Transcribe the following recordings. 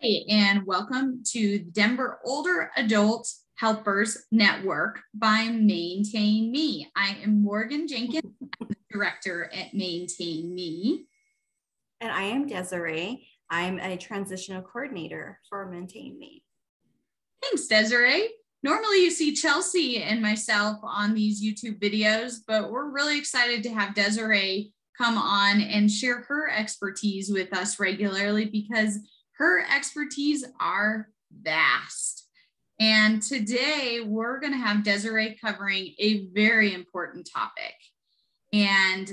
Hey, and welcome to Denver Older Adult Helpers Network by Maintain Me. I am Morgan Jenkins, I'm the director at Maintain Me. And I am Desiree. I'm a transitional coordinator for Maintain Me. Thanks, Desiree. Normally you see Chelsea and myself on these YouTube videos, but we're really excited to have Desiree come on and share her expertise with us regularly because her expertise are vast. And today we're going to have Desiree covering a very important topic. And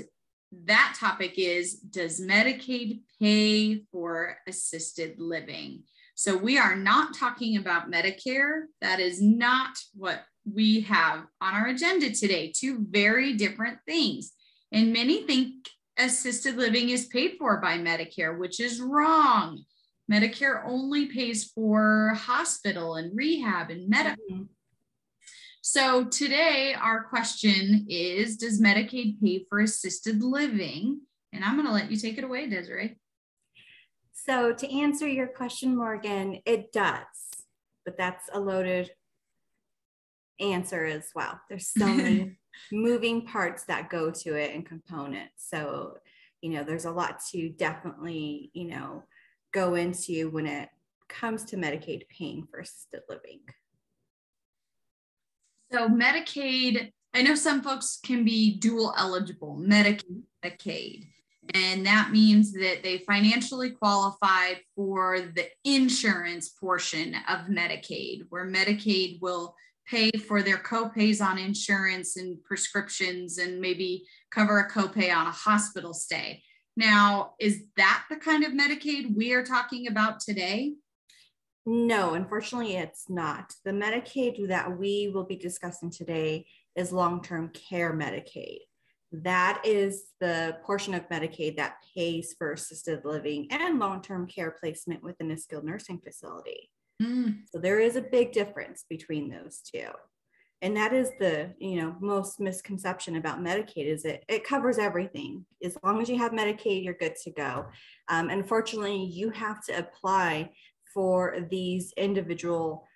that topic is, does Medicaid pay for assisted living? So we are not talking about Medicare. That is not what we have on our agenda today. Two very different things. And many think assisted living is paid for by Medicare, which is wrong. Medicare only pays for hospital and rehab and medical. Mm-hmm. So today our question is, does Medicaid pay for assisted living? And I'm going to let you take it away, Desiree. So to answer your question, Morgan, it does, but that's a loaded answer as well. There's so many moving parts that go to it and components. So, there's a lot to definitely, go into when it comes to Medicaid paying for assisted living. So Medicaid, I know some folks can be dual eligible, Medicaid, and that means that they financially qualified for the insurance portion of Medicaid, where Medicaid will pay for their copays on insurance and prescriptions and maybe cover a copay on a hospital stay. Now, is that the kind of Medicaid we are talking about today? No, unfortunately, it's not. The Medicaid that we will be discussing today is long-term care Medicaid. That is the portion of Medicaid that pays for assisted living and long-term care placement within a skilled nursing facility. So there is a big difference between those two. And that is the, most misconception about Medicaid is it covers everything. As long as you have Medicaid, you're good to go. Unfortunately, you have to apply for these individual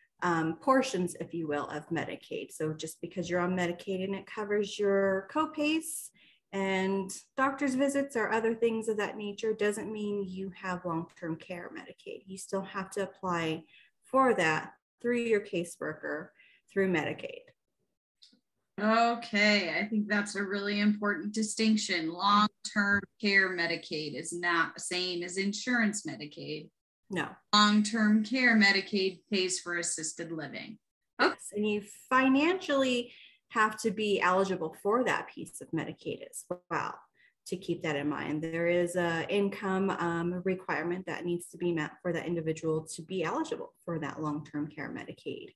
portions, if you will, of Medicaid. So just because you're on Medicaid and it covers your copays and doctor's visits or other things of that nature doesn't mean you have long-term care Medicaid. You still have to apply for that through your caseworker through Medicaid. Okay, I think that's a really important distinction. Long-term care Medicaid is not the same as insurance Medicaid. No. Long-term care Medicaid pays for assisted living. Okay. Yes, and you financially have to be eligible for that piece of Medicaid as well. To keep that in mind, there is an income requirement that needs to be met for that individual to be eligible for that long-term care Medicaid.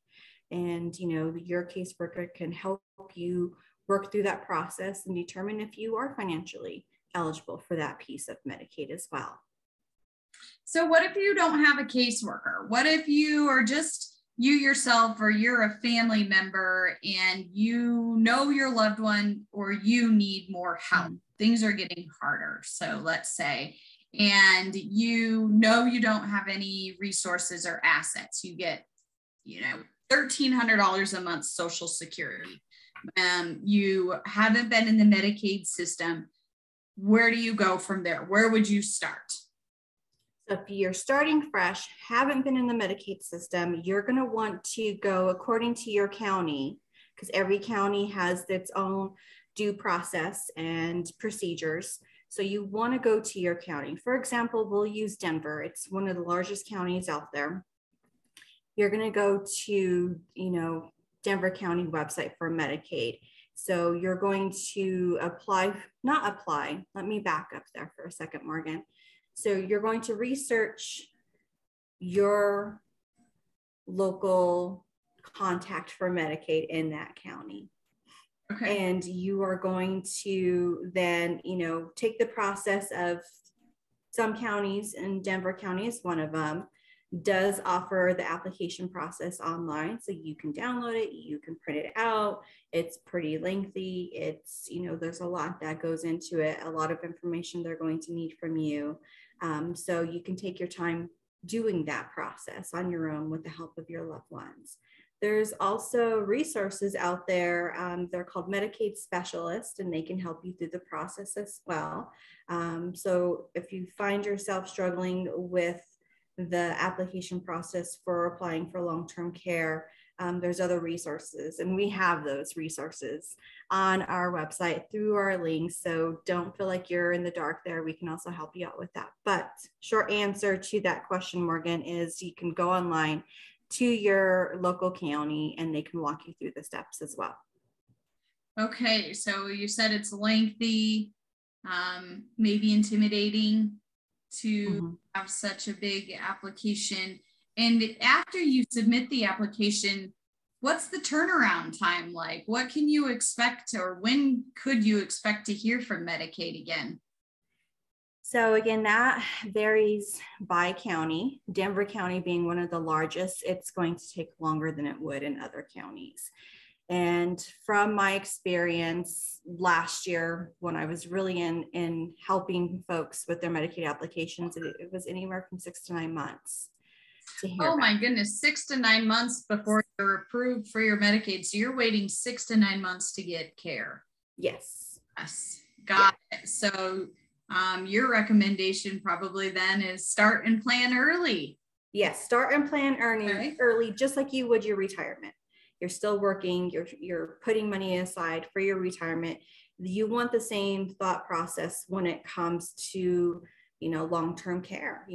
And, your caseworker can help you work through that process and determine if you are financially eligible for that piece of Medicaid as well. So what if you don't have a caseworker? What if you are just you yourself, or you're a family member and you know your loved one, or you need more help? Things are getting harder. So let's say, and you don't have any resources or assets. You get, $1,300 a month Social Security. You haven't been in the Medicaid system. Where do you go from there? Where would you start? So if you're starting fresh, haven't been in the Medicaid system, you're going to want to go according to your county, because every county has its own due process and procedures. So you want to go to your county. For example, we'll use Denver. It's one of the largest counties out there. You're going to go to, Denver County website for Medicaid. So you're going to let me back up there for a second, Morgan. So you're going to research your local contact for Medicaid in that county. Okay. And you are going to then, take the process of some counties, and Denver County is one of them, does offer the application process online. So you can download it, you can print it out. It's pretty lengthy. It's, there's a lot that goes into it, a lot of information they're going to need from you. So you can take your time doing that process on your own with the help of your loved ones. There's also resources out there. They're called Medicaid specialists, and they can help you through the process as well. So if you find yourself struggling with the application process for applying for long-term care, there's other resources, and we have those resources on our website through our links. So don't feel like you're in the dark there. We can also help you out with that. But short answer to that question, Morgan, is you can go online to your local county and they can walk you through the steps as well. Okay, so you said it's lengthy, maybe intimidating to have such a big application. And after you submit the application, what's the turnaround time like? What can you expect, or when could you expect to hear from Medicaid again? So again, that varies by county. Denver County being one of the largest, it's going to take longer than it would in other counties. And from my experience last year, when I was really in helping folks with their Medicaid applications, it was anywhere from 6 to 9 months to hear Oh back. my goodness, 6 to 9 months before you're approved for your Medicaid. So you're waiting 6 to 9 months to get care. Yes. Yes, got it. So your recommendation probably then is start and plan early. Yes, start and plan early, just like you would your retirement. You're still working, you're putting money aside for your retirement. You want the same thought process when it comes to, long-term care.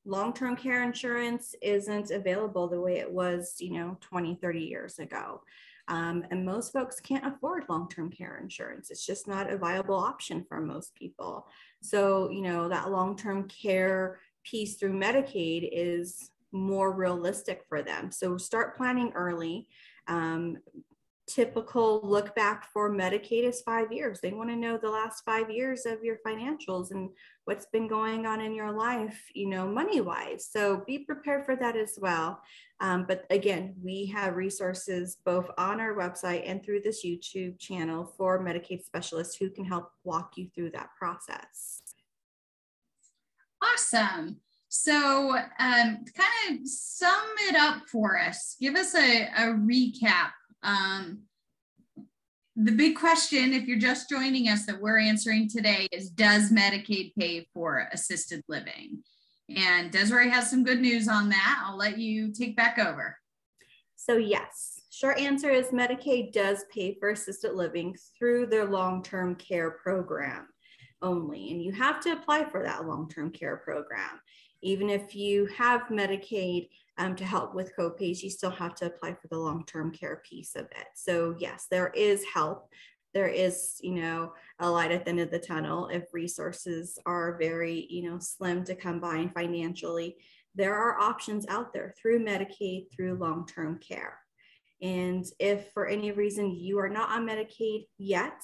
Long-term care insurance isn't available the way it was, 20, 30 years ago. And most folks can't afford long-term care insurance. It's just not a viable option for most people. So, that long-term care piece through Medicaid is more realistic for them. So start planning early. Typical look back for Medicaid is 5 years. They want to know the last 5 years of your financials and what's been going on in your life, money wise. So be prepared for that as well. But again, we have resources both on our website and through this YouTube channel for Medicaid specialists who can help walk you through that process. Awesome. So kind of sum it up for us. Give us a recap. The big question, if you're just joining us, that we're answering today is, does Medicaid pay for assisted living? And Desiree has some good news on that. I'll let you take back over. So yes, short answer is Medicaid does pay for assisted living through their long-term care program only. And you have to apply for that long-term care program. Even if you have Medicaid to help with copays, you still have to apply for the long-term care piece of it. So yes, there is help. There is, a light at the end of the tunnel. If resources are very, slim to come by financially, there are options out there through Medicaid, through long-term care. And if for any reason you are not on Medicaid yet,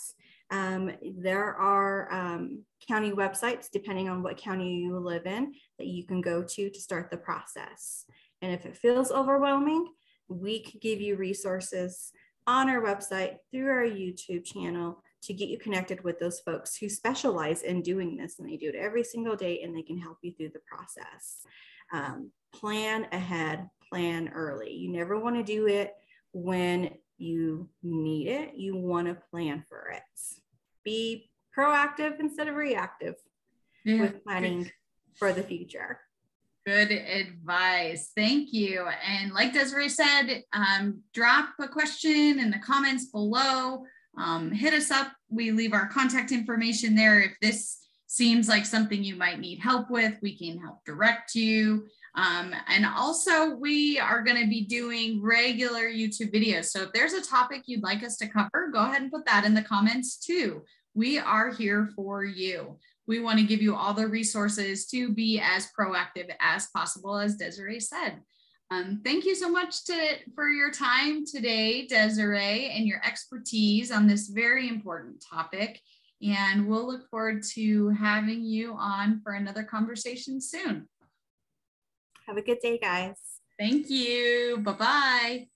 there are county websites, depending on what county you live in, that you can go to start the process. And if it feels overwhelming, we can give you resources on our website through our YouTube channel to get you connected with those folks who specialize in doing this, and they do it every single day, and they can help you through the process. Plan ahead, plan early. You never want to do it when you need it. You want to plan for it. Be proactive instead of reactive with planning for the future. Good advice. Thank you. And like Desiree said, drop a question in the comments below. Hit us up. We leave our contact information there. If this seems like something you might need help with, we can help direct you. And also, we are going to be doing regular YouTube videos. So if there's a topic you'd like us to cover, go ahead and put that in the comments too. We are here for you. We want to give you all the resources to be as proactive as possible, as Desiree said. Thank you so much for your time today, Desiree, and your expertise on this very important topic. And we'll look forward to having you on for another conversation soon. Have a good day, guys. Thank you. Bye-bye.